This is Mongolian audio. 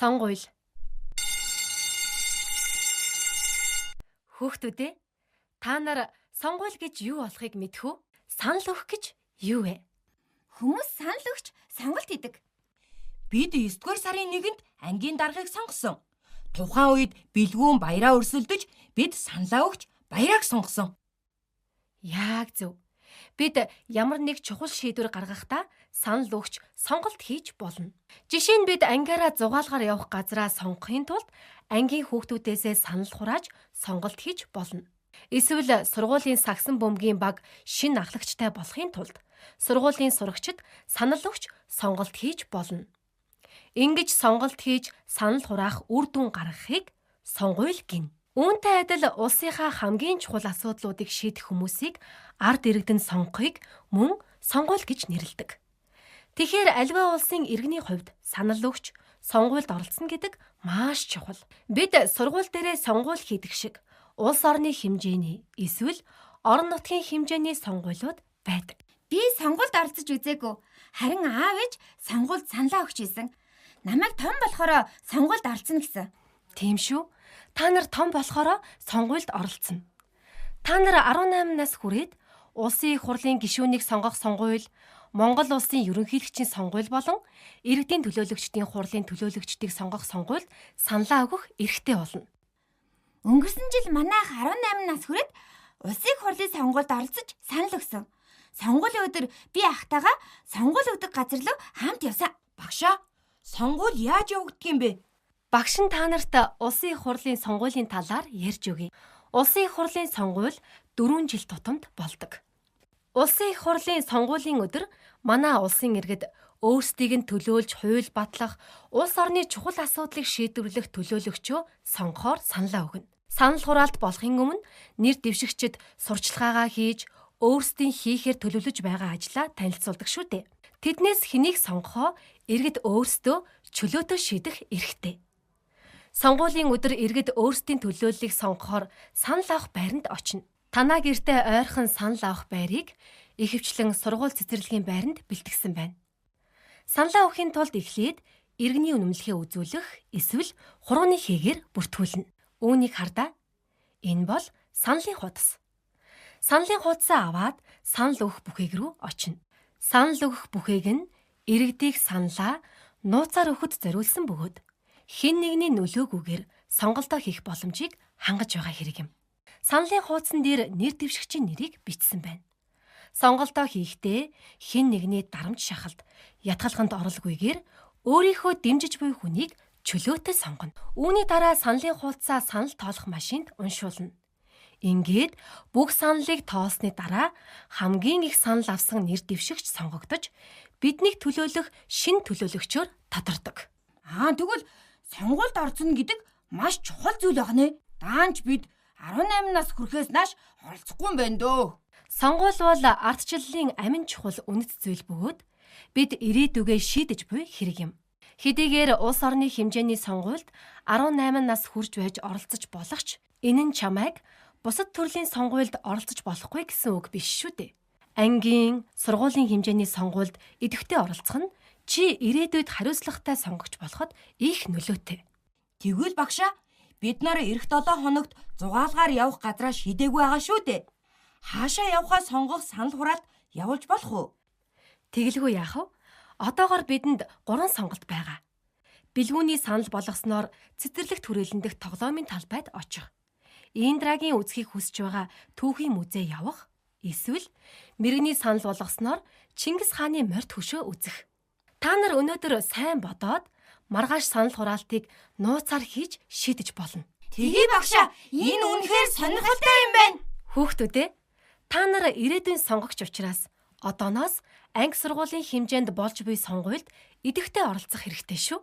Сонгуйл. Хүүхдүүдээ, та нар сонгуйл гэж юу болохыг мэдэх үү? Санал өгөх гэж юу вэ? Хүмүүс санал өгч сонголт хийдэг. Бид 9-р сарын 1-нд ангийн даргыг сонгосон. Тухайн үед бэлгүүн баяраа өрсөлдөж, бид саналаа өгч баярааг сонгосон. Яг зөв. Бид ямар нэг чухал шийдвэр гаргахдаа санал өгч сонголт хийж болно. Жишээ нь бид ангиараа зугаалгаар явах газраа сонгохын тулд ангийн хүүхдүүдээсээ санал хурааж сонголт хийж болно. Эсвэл сургуулийн сагсан бөмбөгийн баг шинэ ахлагчтай болохын тулд сургуулийн сурагчид санал өгч сонголт хийж болно. Ингэж сонголт хийж санал хураах үр дүн гаргахыг сонгуйл гэнэ. Үүнтэй адил улсынхаа хамгийн чухал асуудлуудыг шийдэх хүмүүсийг ард иргэдэнд сонгохыг мөн сонгуйл гэж нэрлэдэг. Тэгэхээр аливаа улсын иргэний хувьд санал өгч сонгуульд оролцсон гэдэг маш чухал. Бид сургууль дээрээ сонгуул хийдэг шиг улс орны хэмжээний эсвэл орон нутгийн хэмжээний сонгуулиуд байдаг. Би сонгуульд оролцож үзээгүй. Харин аав ээж сонгуульд саналаа өгч ийсэн. Намайг том болохоор сонгуульд оролцно гэсэн. Тийм шүү. Та нар том болохоро сонгуульд оролцоно. Та нар 18 нас хүрээд улсын их хурлын гишүүнийг сонгох сонгуул, Монгол улсын ерөнхийлөгчийн сонгуул болон иргэдийн төлөөлөгчдийн хурлын төлөөлөгчдийг сонгох сонгуульд саналаа өгөх эрхтэй болно. Өнгөрсөн жил манайх 18 нас хүрээд улсын их хурлын сонгуульд оролцож санал өгсөн. Сонгуулийн өдөр би ахтайгаа сонгуул өгдөг газар руу хамт явсан. Багшаа, сонгуул яаж явагддаг юм бэ? Багш нь та нарт улсын их хурлын сонгуулийн талаар ярьж өгье. Улсын их хурлын сонгуул 4 жил тутамд болдог. Улсын их хурлын сонгуулийн өдөр манай улсын иргэд өөрсдийг нь төлөөлж хууль батлах, улс орны чухал асуудлыг шийдвэрлэх төлөөлөгчөө сонгохоор саналаа өгнө. Санал хураалт болохын өмнө нэр дэвшигчид сурчлагаагаа хийж өөрсдийн хийхээр төлөвлөж байгаа ажлаа танилцуулдаг шүү дээ. Тэднээс хэнийг сонгохоо иргэд өөрсдөө чөлөөтэй шийдэх эрхтэй. Сонгуулийн өдөр иргэд өөрсдийн төлөөллийг сонгохоор санал авах байранд очино. Танаа гэртээ ойрхон санал авах байрыг ихэвчлэн сургууль цэцэрлэгийн байранд бэлтгэсэн байна. Саналаа өгөхийн тулд эхлээд иргэний үнэмлэхээ үзүүлэх эсвэл хурууны хийгээр бүртгүүлнэ. Үүнийг хардаа. Энэ бол саналын хуудас. Саналын хуудасаа аваад санал өгөх бүхээг рүү очино. Санал өгөх бүхээг нь иргэдийг саналаа нууцаар өгөхөд зориулсан бөгөөд хэн нэгний нөлөөгүйгээр сонголтоо хийх боломжийг хангаж байгаа хэрэг юм. Саналын хуудсан дээр нэр дэвшигчийн нэрийг бичсэн байна. Сонголтоо хийхдээ хэн нэгний дарамт шахалт ятгалханд оролгүйгээр өөрийнхөө дэмжиж буй хүнийг чөлөөтэй сонгоно. Үүний дараа саналын хуудасаа санал тоолох машинд уншуулна. Ингээд бүх саналыг тоолсны дараа хамгийн их санал авсан нэр дэвшигч сонгогдож биднийг төлөөлөх шинэ төлөөлөгчөөр тодордог. Тэгвэл сонгуульд орцно гэдэг маш чухал зүйл байна. Даанч бид 18 нас хүрэхээс нааш оролцохгүй юм байна дөө. Сонгуул бол ардчлалын амин чухал үнэт зүйл бөгөөд бид ирээдүгээ шийдэж буй хэрэг юм. Хэдийгээр улс орны хэмжээний сонгуульд 18 нас хүрч байж оролцож болох ч энэ нь чамайг бусад төрлийн сонгуульд оролцож болохгүй гэсэн үг биш шүү дээ. Ангийн, сургуулийн хэмжээний сонгуульд идэвхтэй оролцох нь чи ирээдүйд хариуцлагатай сонгогч болоход их нөлөөтэй. Тэгвэл багшаа, бид нар эх 7 хоногт зугаалгаар явах газраа шидээгүй байгаа шүү дээ. Хаашаа явхаа сонгох санал хураалт явуулж болох уу? Тэгэлгүй яах вэ? Одоогоор бидэнд 3 сонголт байгаа. Бэлгүүний санал болгосноор цэцэрлэгт хүрээлэндэх тоглоомын талбайд очих. Индрагийн үзхийг хүсэж байгаа түүхийн музей явах. Эсвэл мэрэгний санал болгосноор Чингис хааны морьт хөшөө үзэх. Та нар өнөөдөр сайн бодоод маргааш санал хураалтыг нууцаар хийж шийдэж болно. Тэгээ багшаа, энэ үнэхээр сонирхолтой юм байна. Хүүхдүүдээ, та нар ирээдүйн сонгогч учраас одооноос анги сургуулийн хэмжээнд болж буй сонгуульд идэвхтэй оролцох хэрэгтэй шүү.